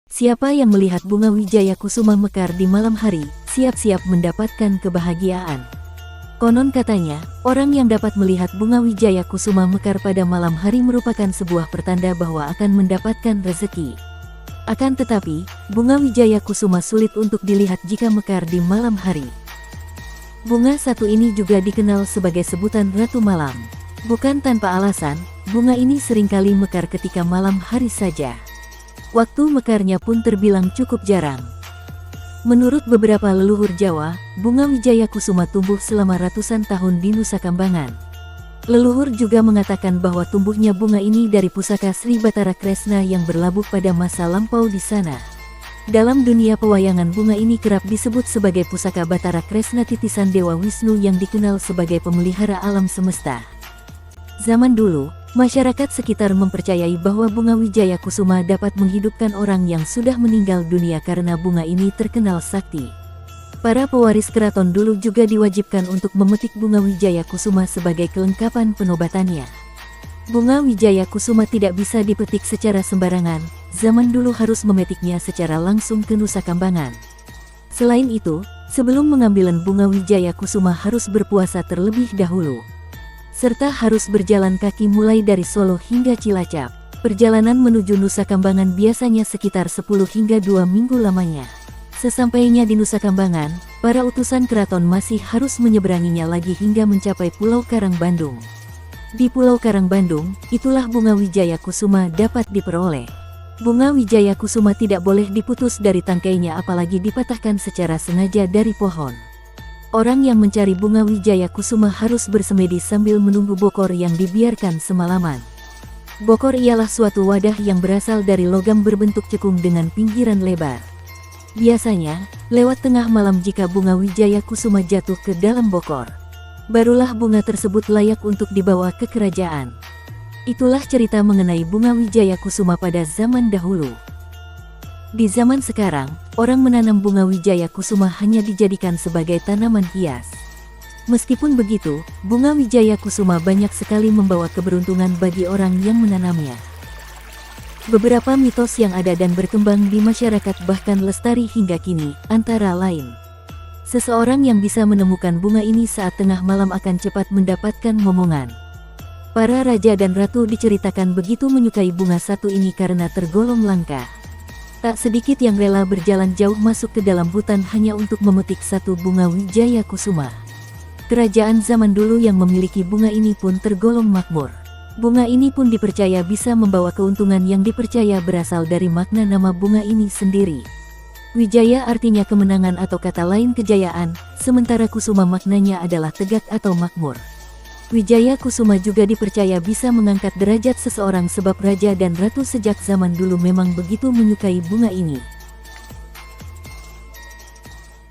Siapa yang melihat bunga wijaya kusuma mekar di malam hari, siap-siap mendapatkan kebahagiaan. Konon katanya, orang yang dapat melihat bunga wijaya kusuma mekar pada malam hari merupakan sebuah pertanda bahwa akan mendapatkan rezeki. Akan tetapi, bunga wijaya kusuma sulit untuk dilihat jika mekar di malam hari. Bunga satu ini juga dikenal sebagai sebutan Ratu Malam. Bukan tanpa alasan, bunga ini seringkali mekar ketika malam hari saja. Waktu mekarnya pun terbilang cukup jarang. Menurut beberapa leluhur Jawa, bunga wijaya kusuma tumbuh selama ratusan tahun di Nusa Kambangan. Leluhur juga mengatakan bahwa tumbuhnya bunga ini dari pusaka Sri Bathara Kresna yang berlabuh pada masa lampau di sana. Dalam dunia pewayangan, bunga ini kerap disebut sebagai pusaka Bathara Kresna, titisan Dewa Wisnu yang dikenal sebagai pemelihara alam semesta. Zaman dulu, masyarakat sekitar mempercayai bahwa bunga wijaya kusuma dapat menghidupkan orang yang sudah meninggal dunia karena bunga ini terkenal sakti. Para pewaris keraton dulu juga diwajibkan untuk memetik bunga wijaya kusuma sebagai kelengkapan penobatannya. Bunga wijaya kusuma tidak bisa dipetik secara sembarangan, zaman dulu harus memetiknya secara langsung ke Nusa Kambangan. Selain itu, sebelum mengambilan bunga wijaya kusuma harus berpuasa terlebih dahulu. Serta harus berjalan kaki mulai dari Solo hingga Cilacap. Perjalanan menuju Nusa Kambangan biasanya sekitar 10 hingga 2 minggu lamanya. Sesampainya di Nusa Kambangan, para utusan keraton masih harus menyeberanginya lagi hingga mencapai Pulau Karang Bandung. Di Pulau Karang Bandung, itulah bunga wijaya kusuma dapat diperoleh. Bunga wijaya kusuma tidak boleh diputus dari tangkainya apalagi dipatahkan secara sengaja dari pohon. Orang yang mencari bunga wijaya kusuma harus bersemedi sambil menunggu bokor yang dibiarkan semalaman. Bokor ialah suatu wadah yang berasal dari logam berbentuk cekung dengan pinggiran lebar. Biasanya, lewat tengah malam jika bunga wijaya kusuma jatuh ke dalam bokor, barulah bunga tersebut layak untuk dibawa ke kerajaan. Itulah cerita mengenai bunga wijaya kusuma pada zaman dahulu. Di zaman sekarang, orang menanam bunga wijaya kusuma hanya dijadikan sebagai tanaman hias. Meskipun begitu, bunga wijaya kusuma banyak sekali membawa keberuntungan bagi orang yang menanamnya. Beberapa mitos yang ada dan berkembang di masyarakat bahkan lestari hingga kini, antara lain, seseorang yang bisa menemukan bunga ini saat tengah malam akan cepat mendapatkan momongan. Para raja dan ratu diceritakan begitu menyukai bunga satu ini karena tergolong langka. Tak sedikit yang rela berjalan jauh masuk ke dalam hutan hanya untuk memetik satu bunga wijaya kusuma. Kerajaan zaman dulu yang memiliki bunga ini pun tergolong makmur. Bunga ini pun dipercaya bisa membawa keuntungan yang dipercaya berasal dari makna nama bunga ini sendiri. Wijaya artinya kemenangan atau kata lain kejayaan, sementara kusuma maknanya adalah tegak atau makmur. Wijaya kusuma juga dipercaya bisa mengangkat derajat seseorang sebab raja dan ratu sejak zaman dulu memang begitu menyukai bunga ini.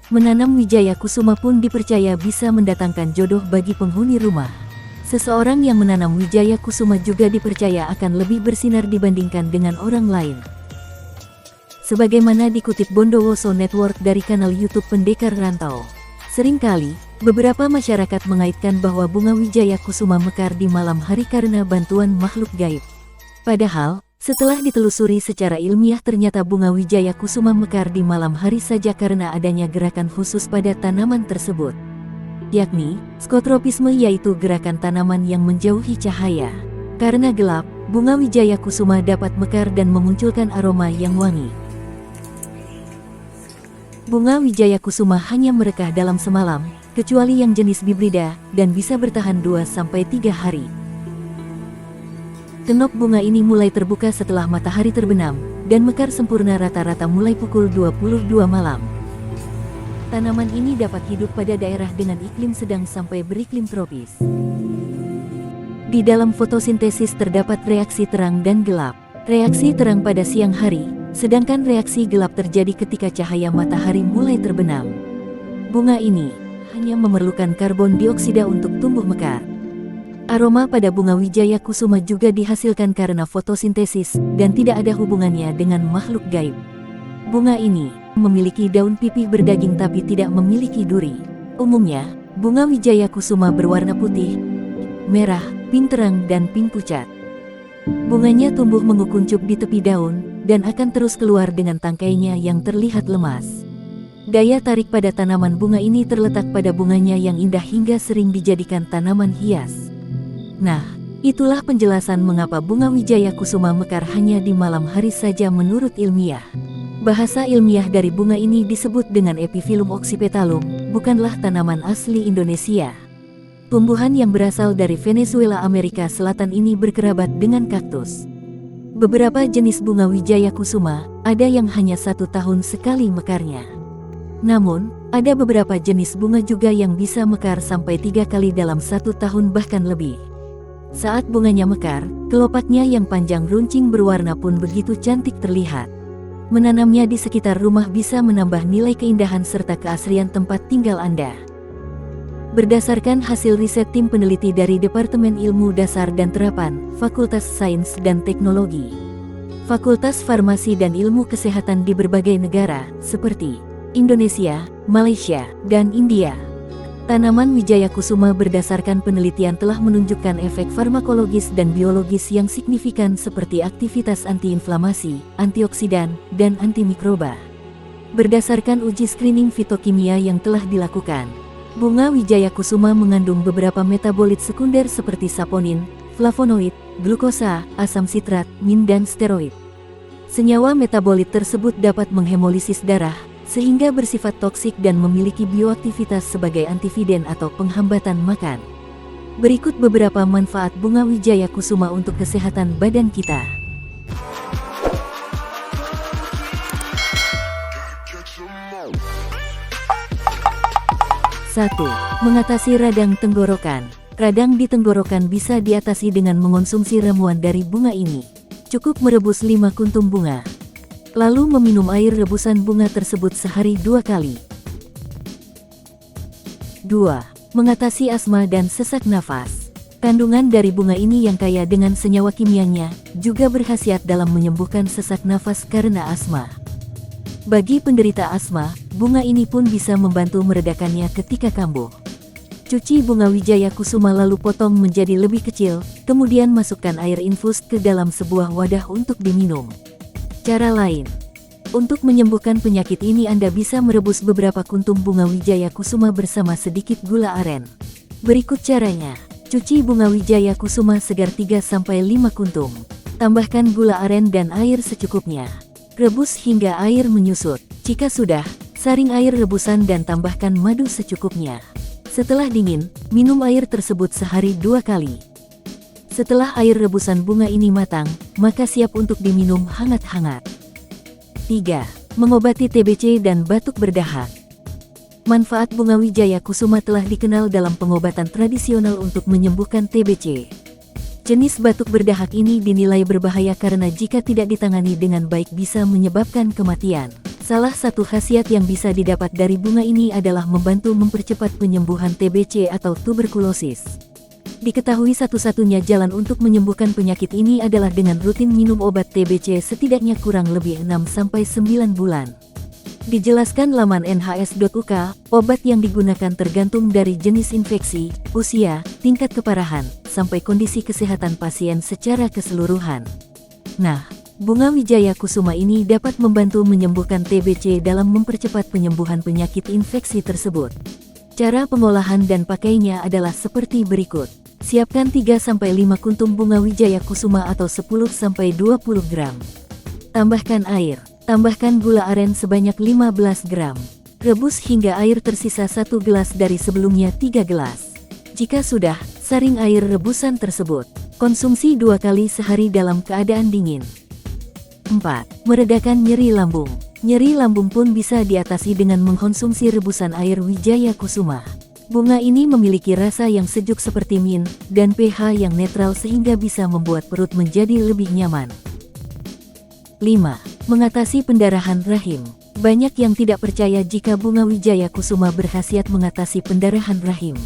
Menanam wijaya kusuma pun dipercaya bisa mendatangkan jodoh bagi penghuni rumah. Seseorang yang menanam wijaya kusuma juga dipercaya akan lebih bersinar dibandingkan dengan orang lain. Sebagaimana dikutip Bondowoso Network dari kanal YouTube Pendekar Rantau, seringkali, beberapa masyarakat mengaitkan bahwa bunga wijaya kusuma mekar di malam hari karena bantuan makhluk gaib. Padahal, setelah ditelusuri secara ilmiah ternyata bunga wijaya kusuma mekar di malam hari saja karena adanya gerakan khusus pada tanaman tersebut, yakni skotropisme, yaitu gerakan tanaman yang menjauhi cahaya. Karena gelap, bunga wijaya kusuma dapat mekar dan memunculkan aroma yang wangi. Bunga wijaya kusuma hanya merekah dalam semalam, kecuali yang jenis bibrida, dan bisa bertahan 2-3 hari. Kenop bunga ini mulai terbuka setelah matahari terbenam, dan mekar sempurna rata-rata mulai pukul 22 malam. Tanaman ini dapat hidup pada daerah dengan iklim sedang sampai beriklim tropis. Di dalam fotosintesis terdapat reaksi terang dan gelap. Reaksi terang pada siang hari, sedangkan reaksi gelap terjadi ketika cahaya matahari mulai terbenam. Bunga ini hanya memerlukan karbon dioksida untuk tumbuh mekar. Aroma pada bunga wijaya kusuma juga dihasilkan karena fotosintesis dan tidak ada hubungannya dengan makhluk gaib. Bunga ini memiliki daun pipih berdaging tapi tidak memiliki duri. Umumnya, bunga wijaya kusuma berwarna putih, merah, pink terang dan pink pucat. Bunganya tumbuh mengukuncup di tepi daun, dan akan terus keluar dengan tangkainya yang terlihat lemas. Daya tarik pada tanaman bunga ini terletak pada bunganya yang indah hingga sering dijadikan tanaman hias. Nah, itulah penjelasan mengapa bunga wijaya kusuma mekar hanya di malam hari saja menurut ilmiah. Bahasa ilmiah dari bunga ini disebut dengan Epiphyllum oxypetalum, bukanlah tanaman asli Indonesia. Tumbuhan yang berasal dari Venezuela Amerika Selatan ini berkerabat dengan kaktus. Beberapa jenis bunga wijaya kusuma, ada yang hanya 1 tahun sekali mekarnya. Namun, ada beberapa jenis bunga juga yang bisa mekar sampai 3 kali dalam 1 tahun bahkan lebih. Saat bunganya mekar, kelopaknya yang panjang runcing berwarna pun begitu cantik terlihat. Menanamnya di sekitar rumah bisa menambah nilai keindahan serta keasrian tempat tinggal Anda. Berdasarkan hasil riset tim peneliti dari Departemen Ilmu Dasar dan Terapan, Fakultas Sains dan Teknologi, Fakultas Farmasi dan Ilmu Kesehatan di berbagai negara, seperti Indonesia, Malaysia, dan India, tanaman wijaya kusuma berdasarkan penelitian telah menunjukkan efek farmakologis dan biologis yang signifikan seperti aktivitas antiinflamasi, antioksidan, dan antimikroba. Berdasarkan uji screening fitokimia yang telah dilakukan, bunga wijaya kusuma mengandung beberapa metabolit sekunder seperti saponin, flavonoid, glukosa, asam sitrat, min dan steroid. Senyawa metabolit tersebut dapat menghemolisis darah, sehingga bersifat toksik dan memiliki bioaktivitas sebagai antividen atau penghambatan makan. Berikut beberapa manfaat bunga wijaya kusuma untuk kesehatan badan kita. 1. Mengatasi radang tenggorokan. Radang di tenggorokan bisa diatasi dengan mengonsumsi ramuan dari bunga ini. Cukup merebus 5 kuntum bunga, lalu meminum air rebusan bunga tersebut sehari 2 kali. 2. Mengatasi asma dan sesak nafas. Kandungan dari bunga ini yang kaya dengan senyawa kimianya, juga berkhasiat dalam menyembuhkan sesak nafas karena asma. Bagi penderita asma, bunga ini pun bisa membantu meredakannya ketika kambuh. Cuci bunga wijaya kusuma lalu potong menjadi lebih kecil, kemudian masukkan air infus ke dalam sebuah wadah untuk diminum. Cara lain. Untuk menyembuhkan penyakit ini Anda bisa merebus beberapa kuntum bunga wijaya kusuma bersama sedikit gula aren. Berikut caranya. Cuci bunga wijaya kusuma segar 3-5 kuntum. Tambahkan gula aren dan air secukupnya. Rebus hingga air menyusut. Jika sudah, saring air rebusan dan tambahkan madu secukupnya. Setelah dingin, minum air tersebut sehari 2 kali. Setelah air rebusan bunga ini matang, maka siap untuk diminum hangat-hangat. 3. Mengobati TBC dan batuk berdahak. Manfaat bunga wijaya kusuma telah dikenal dalam pengobatan tradisional untuk menyembuhkan TBC. Jenis batuk berdahak ini dinilai berbahaya karena jika tidak ditangani dengan baik bisa menyebabkan kematian. Salah satu khasiat yang bisa didapat dari bunga ini adalah membantu mempercepat penyembuhan TBC atau tuberkulosis. Diketahui satu-satunya jalan untuk menyembuhkan penyakit ini adalah dengan rutin minum obat TBC setidaknya kurang lebih 6-9 bulan. Dijelaskan laman nhs.uk, obat yang digunakan tergantung dari jenis infeksi, usia, tingkat keparahan, sampai kondisi kesehatan pasien secara keseluruhan. Nah, bunga wijaya kusuma ini dapat membantu menyembuhkan TBC dalam mempercepat penyembuhan penyakit infeksi tersebut. Cara pengolahan dan pakainya adalah seperti berikut. Siapkan 3-5 kuntum bunga wijaya kusuma atau 10-20 gram. Tambahkan air. Tambahkan gula aren sebanyak 15 gram. Rebus hingga air tersisa 1 gelas dari sebelumnya 3 gelas. Jika sudah, saring air rebusan tersebut. Konsumsi 2 kali sehari dalam keadaan dingin. 4. Meredakan nyeri lambung. Nyeri lambung pun bisa diatasi dengan mengkonsumsi rebusan air wijaya kusuma. Bunga ini memiliki rasa yang sejuk seperti mint, dan pH yang netral sehingga bisa membuat perut menjadi lebih nyaman. 5. Mengatasi pendarahan rahim. Banyak yang tidak percaya jika bunga wijaya kusuma berkhasiat mengatasi pendarahan rahim.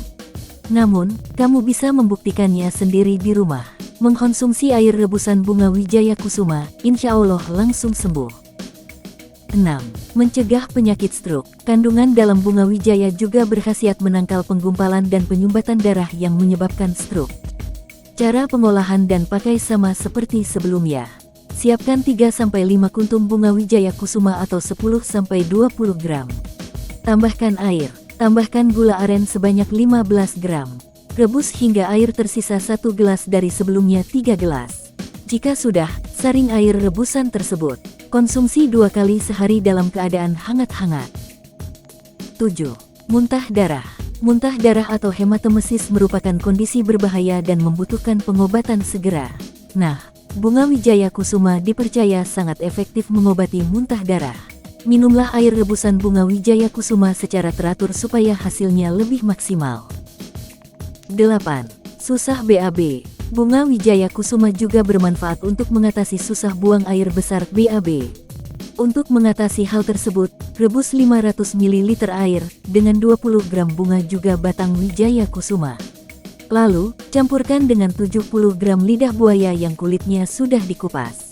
Namun, kamu bisa membuktikannya sendiri di rumah. Mengkonsumsi air rebusan bunga wijaya kusuma, insya Allah langsung sembuh. 6. Mencegah penyakit stroke. Kandungan dalam bunga wijaya juga berkhasiat menangkal penggumpalan dan penyumbatan darah yang menyebabkan stroke. Cara pengolahan dan pakai sama seperti sebelumnya. Siapkan 3-5 kuntum bunga wijaya kusuma atau 10-20 gram. Tambahkan air. Tambahkan gula aren sebanyak 15 gram. Rebus hingga air tersisa 1 gelas dari sebelumnya 3 gelas. Jika sudah, saring air rebusan tersebut. Konsumsi 2 kali sehari dalam keadaan hangat-hangat. 7. Muntah darah. Muntah darah atau hematemesis merupakan kondisi berbahaya dan membutuhkan pengobatan segera. Nah, bunga wijaya kusuma dipercaya sangat efektif mengobati muntah darah. Minumlah air rebusan bunga wijaya kusuma secara teratur supaya hasilnya lebih maksimal. 8. Susah BAB. Bunga wijaya kusuma juga bermanfaat untuk mengatasi susah buang air besar BAB. Untuk mengatasi hal tersebut, rebus 500 ml air dengan 20 gram bunga juga batang wijaya kusuma. Lalu, campurkan dengan 70 gram lidah buaya yang kulitnya sudah dikupas.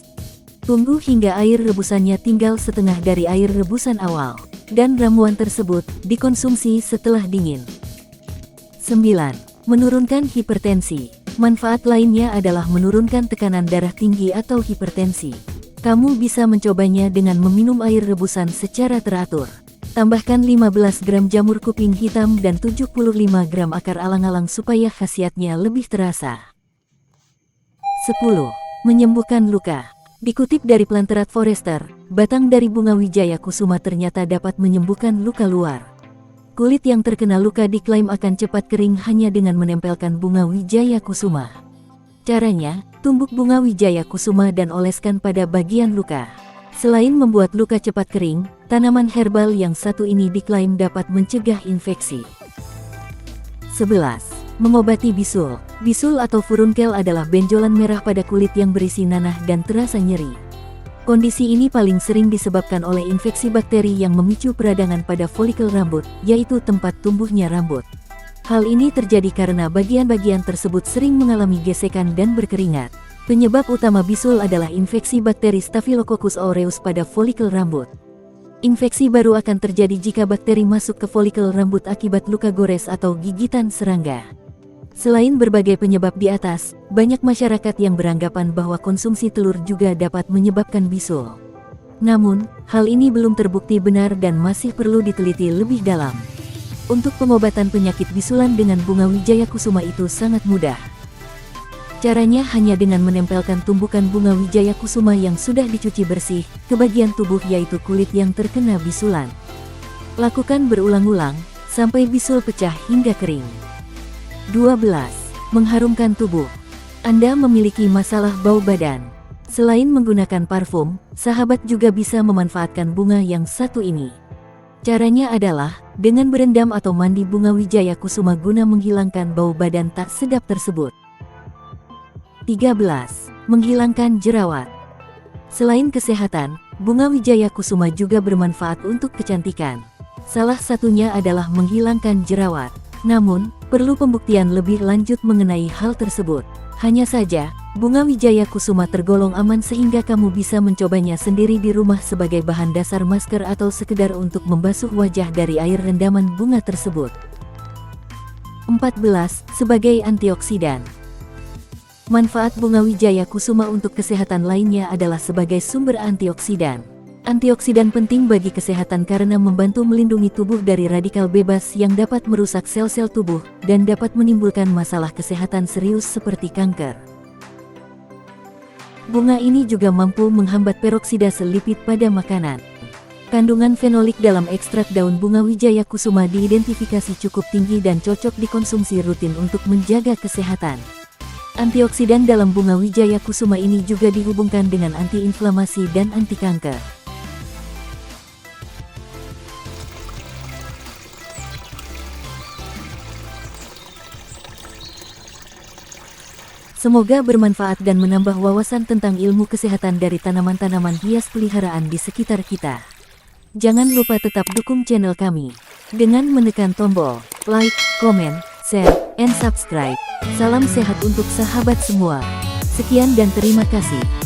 Tunggu hingga air rebusannya tinggal setengah dari air rebusan awal, dan ramuan tersebut dikonsumsi setelah dingin. 9. Menurunkan hipertensi. Manfaat lainnya adalah menurunkan tekanan darah tinggi atau hipertensi. Kamu bisa mencobanya dengan meminum air rebusan secara teratur. Tambahkan 15 gram jamur kuping hitam dan 75 gram akar alang-alang supaya khasiatnya lebih terasa. 10. Menyembuhkan luka. Dikutip dari Plantera Forester, batang dari bunga wijaya kusuma ternyata dapat menyembuhkan luka luar. Kulit yang terkena luka diklaim akan cepat kering hanya dengan menempelkan bunga wijaya kusuma. Caranya, tumbuk bunga wijaya kusuma dan oleskan pada bagian luka. Selain membuat luka cepat kering, tanaman herbal yang satu ini diklaim dapat mencegah infeksi. 11. Mengobati bisul. Bisul atau furunkel adalah benjolan merah pada kulit yang berisi nanah dan terasa nyeri. Kondisi ini paling sering disebabkan oleh infeksi bakteri yang memicu peradangan pada folikel rambut, yaitu tempat tumbuhnya rambut. Hal ini terjadi karena bagian-bagian tersebut sering mengalami gesekan dan berkeringat. Penyebab utama bisul adalah infeksi bakteri Staphylococcus aureus pada folikel rambut. Infeksi baru akan terjadi jika bakteri masuk ke folikel rambut akibat luka gores atau gigitan serangga. Selain berbagai penyebab di atas, banyak masyarakat yang beranggapan bahwa konsumsi telur juga dapat menyebabkan bisul. Namun, hal ini belum terbukti benar dan masih perlu diteliti lebih dalam. Untuk pengobatan penyakit bisulan dengan bunga wijaya kusuma itu sangat mudah. Caranya hanya dengan menempelkan tumbukan bunga wijaya kusuma yang sudah dicuci bersih ke bagian tubuh yaitu kulit yang terkena bisulan. Lakukan berulang-ulang sampai bisul pecah hingga kering. 12. Mengharumkan tubuh. Anda memiliki masalah bau badan. Selain menggunakan parfum, sahabat juga bisa memanfaatkan bunga yang satu ini. Caranya adalah dengan berendam atau mandi bunga wijaya kusuma guna menghilangkan bau badan tak sedap tersebut. 13. Menghilangkan jerawat. Selain kesehatan, bunga wijaya kusuma juga bermanfaat untuk kecantikan. Salah satunya adalah menghilangkan jerawat. Namun, perlu pembuktian lebih lanjut mengenai hal tersebut. Hanya saja, bunga wijaya kusuma tergolong aman sehingga kamu bisa mencobanya sendiri di rumah sebagai bahan dasar masker atau sekedar untuk membasuh wajah dari air rendaman bunga tersebut. 14. Sebagai antioksidan. Manfaat bunga wijaya kusuma untuk kesehatan lainnya adalah sebagai sumber antioksidan. Antioksidan penting bagi kesehatan karena membantu melindungi tubuh dari radikal bebas yang dapat merusak sel-sel tubuh dan dapat menimbulkan masalah kesehatan serius seperti kanker. Bunga ini juga mampu menghambat peroksidase lipid pada makanan. Kandungan fenolik dalam ekstrak daun bunga wijaya kusuma diidentifikasi cukup tinggi dan cocok dikonsumsi rutin untuk menjaga kesehatan. Antioksidan dalam bunga wijaya kusuma ini juga dihubungkan dengan antiinflamasi dan anti kanker. Semoga bermanfaat dan menambah wawasan tentang ilmu kesehatan dari tanaman-tanaman hias peliharaan di sekitar kita. Jangan lupa tetap dukung channel kami dengan menekan tombol like, comment, share, and subscribe. Salam sehat untuk sahabat semua. Sekian dan terima kasih.